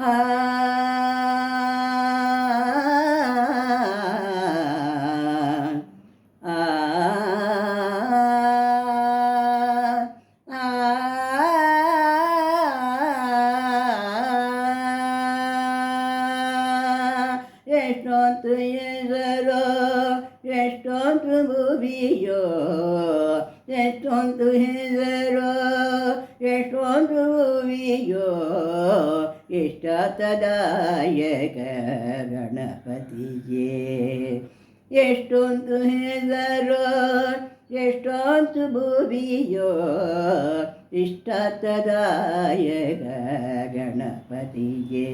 ಆ ಆ ಎಷ್ಟೊಂದು ಹೆಸರೋ ಎಷ್ಟೊಂದು ಭುವಿಯೋ ಎಷ್ಟೊಂದು ಹೆಸರೋ ಎಷ್ಟೊಂದು ಭುವಿಯೋ ಇಷ್ಟದಾಯಕ ಗಣಪತಿಯೇ ಎಷ್ಟೊಂದು ಹೆಸರೋ ಎಷ್ಟೊಂದು ಭುವಿಯೋ ಇಷ್ಟದಾಯಕ ಗಣಪತಿಯೇ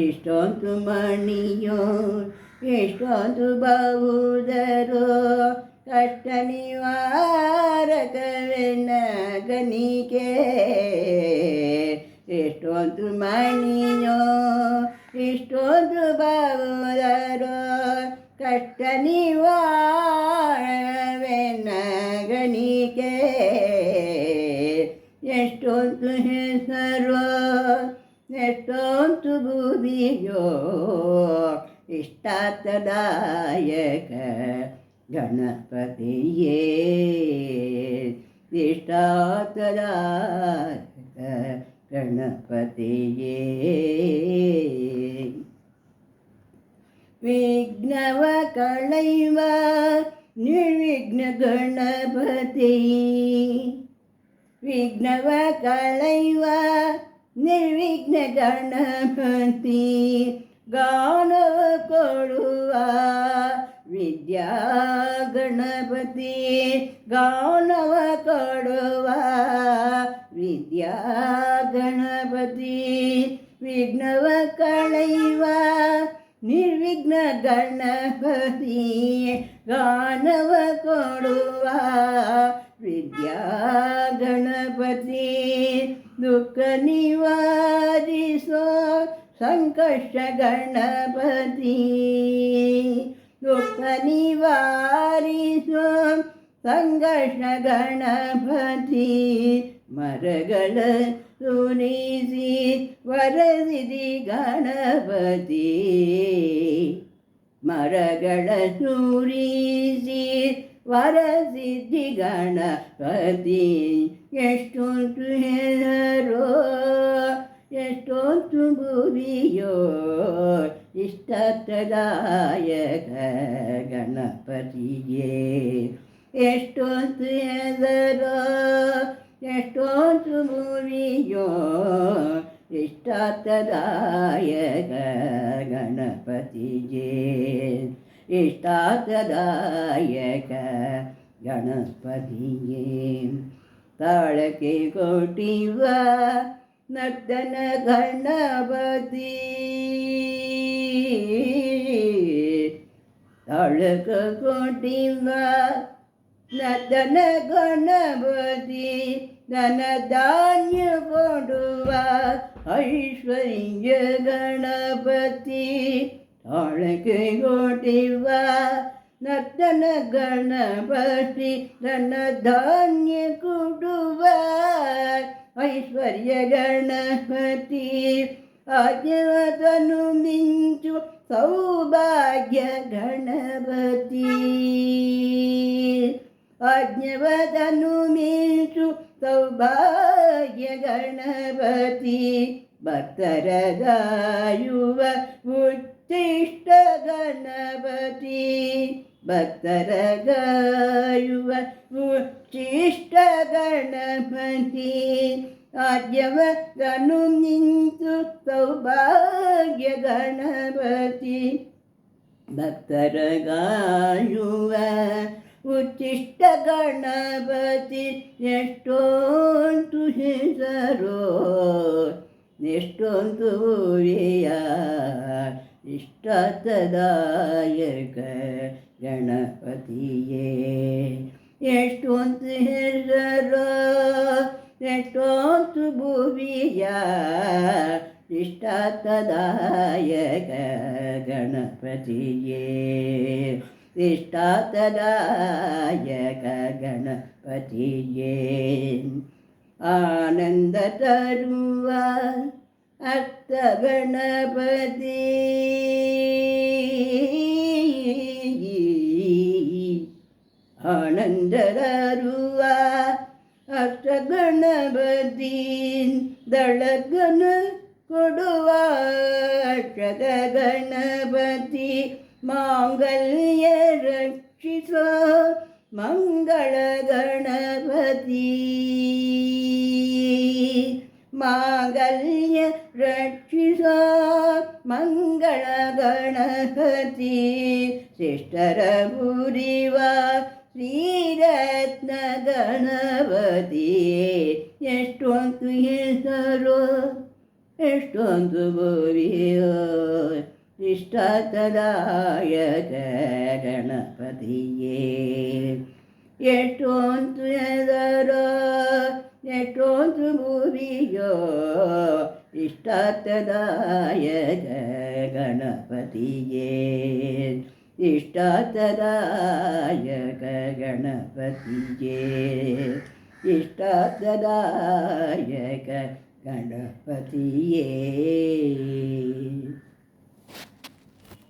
ಇಷ್ಟೊಂದು ಮಣಿಯೋ ಎಷ್ಟೊಂದು ಬಹುದರೋ ಕಷ್ಟ ನಿವಾರಕವೆನ್ನ ಗಣಿಕೆ ಎಷ್ಟೊಂದು ಮಣಿಯೋ ಇಷ್ಟೊಂದು ಬಹುದರೋ ಕಷ್ಟ ನಿವಾರವೆನ್ನ ಗಣಿಕೆ ಎಷ್ಟೊಂದು ಹೆಸರೋ ಎಷ್ಟೊಂದು ಭುವಿಯೋ ಇಷ್ಟಾರ್ಥದಾಯಕ ಗಣಪತಿಯೇ ಇಷ್ಟಾರ್ಥದಾಯಕ ಗಣಪತಿಯೇ ವಿಘ್ನವ ಕಳೆಯುವ ನಿರ್ವಿಘ್ನ ಗಣಪತಿ ವಿಘ್ನವ ಕಳೆಯುವ ನಿರ್ವಿಘ್ನ ಗಣಪತಿ ಗಾನವ ಕೊಡುವ ವಿದ್ಯಾ ಗಣಪತಿ ಗಾನವ ಕೊಡುವ ವಿದ್ಯಾ ಗಣಪತಿ ವಿಘ್ನವ ಕಳೆಯುವ ನಿರ್ವಿಘ್ನ ಗಣಪತಿ ಗಾನವ ಕೊಡುವ ವಿದ್ಯಾ ಗಣಪತಿ ದುಃಖ ನಿವಾರಿಸೋ ಸಂಕಷ್ಟ ಗಣಪತಿ ದುಃಖ ನಿವಾರಿಸೋ ಸಂಕಷ್ಟ ಗಣಪತಿ ಮರಗಳ ಸುರಿಸಿ ವರಸಿದಿ ಗಣಪತಿ ಮರಗಳ ಸುರಿಸಿ ವರಸಿದ್ಧಿ ಗಣಪತಿ ಎಷ್ಟೊಂದು ಹೆಸರೋ ಎಷ್ಟೊಂದು ಭುವಿಯೋ ಇಷ್ಟದಾಯಕ ಗಣಪತಿಯೇ ಎಷ್ಟೊಂದು ಹೆಸರೋ ಎಷ್ಟೊಂದು ಭುವಿಯೋ ಇಷ್ಟದಾಯಕ ಗಣಪತಿಯೇ ಇಷ್ಟದಾಯಕ ಗಣಪತಿಯೇ ತಾಳಕ್ಕೆ ಕೊಟ್ಟಿವ ನರ್ತನ ಗಣಪತಿ ತಾಳಕ ಕೊಟ್ಟಿವ ನರ್ತನ ಗಣಪತಿ ಧನ ಧಾನ್ಯ ಕೊಡುವ ಐಶ್ವರ್ಯ ಗಣಪತಿ ತಾಳಕ್ಕೆ ಕೊಟ್ಟಿವ ನರ್ತನ ಗಣಪತಿ ಧನ ಧಾನ್ಯ ಕೊಡುವ ಐಶ್ವರ್ಯ ಗಣಪತಿ ಆಜ್ಞವದನು ಮಿಂಚು ಸೌಭಾಗ್ಯ ಗಣಪತಿ ಆಜ್ಞವದನು ಮಿಂಚು ಸೌಭಾಗ್ಯ ಗಣಪತಿ ಭಕ್ತರ ಗಾಯುವ ಉಚ್ಚಿಷ್ಟ ಗಣಪತಿ ಭಕ್ತರ ಗಾಯುವ ಉಚ್ಚಿಷ್ಟ ಗಣಪತಿ ಆದ್ಯವದನು ನಿಂತು ಸೌಭಾಗ್ಯ ಗಣಪತಿ ಭಕ್ತರ ಗಾಯುವ ಉಚ್ಚಿಷ್ಟ ಗಣಪತಿ ಎಷ್ಟೊಂದು ಹೆಸರೋ ಎಷ್ಟೊಂದು ಭುವಿಯ ಇಷ್ಟದಾಯಕ ಗಣಪತಿಯೇ ಎಷ್ಟೊಂದು ಹೆಸರೋ ಎಷ್ಟೊಂದು ಭುವಿಯ ಇಷ್ಟದಾಯಕ ಗಣಪತಿಯೇ ಇಷ್ಟದಾಯಕ ಗಣಪತಿಯೇ ಆನಂದ ತರುವ ಅರ್ಥ ಗಣಪತಿ ಆನಂದರುವ ಅಷ್ಟ ಗಣಪತಿ ದಳಗನ ಕೊಡುವ ಅಷ್ಟದ ಗಣಪತಿ ಮಾಂಗಲ್ಯ ರಕ್ಷಿಸೋ ಮಂಗಳ ಗಣಪತಿ ಮಾಂಗಲ್ಯ ರಕ್ಷಿಸೋ ಮಂಗಳ ಗಣಪತಿ ಶಿಷ್ಟರ ಪುರಿವ ಶ್ರೀರತ್ನ ಗಣಪತಿ ಎಷ್ಟೊಂದು ಹೆಸರು ಎಷ್ಟೊಂದು ಭುವಿಯೋ ಇಷ್ಟದಾಯಕ ಗಣಪತಿಯೇ ಎಷ್ಟೊಂದು ಹೆಸರು ಎಷ್ಟೊಂದು ಭುವಿಯೋ ಇಷ್ಟದಾಯಕ ಗಣಪತಿಯೇ ಇಷ್ಟದಾಯಕ ಗಣಪತಿಯೇ ಇಷ್ಟದಾಯಕ ಗಣಪತಿಯೇ